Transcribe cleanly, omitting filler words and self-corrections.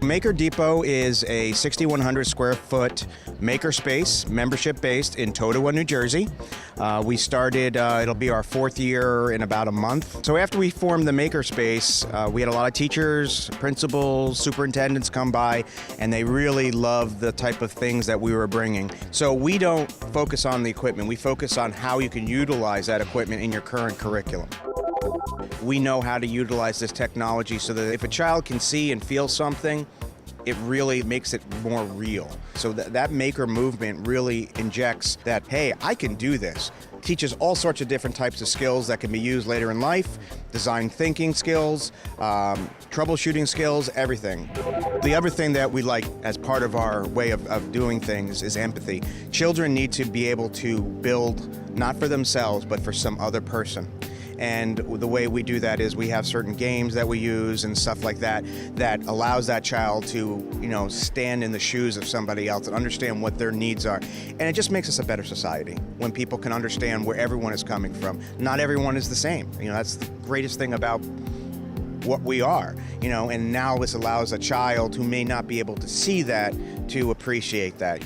Maker Depot is a 6,100 square foot makerspace, membership based in Totowa, New Jersey. We started, it'll be our 4th year in about a month. So after we formed the makerspace, we had a lot of teachers, principals, superintendents come by, and they really loved the type of things that we were bringing. So we don't focus on the equipment, we focus on how you can utilize that equipment in your current curriculum. We know how to utilize this technology so that if a child can see and feel something, it really makes it more real. So that maker movement really injects that, hey, I can do this. Teaches all sorts of different types of skills that can be used later in life, design thinking skills, troubleshooting skills, everything. The other thing that we like as part of our way of doing things is empathy. Children need to be able to build not for themselves, but for some other person. And the way we do that is we have certain games that we use and stuff like that that allows that child to, stand in the shoes of somebody else and understand what their needs are. And it just makes us a better society when people can understand where everyone is coming from. Not everyone is the same. That's the greatest thing about what we are, and now this allows a child who may not be able to see that to appreciate that.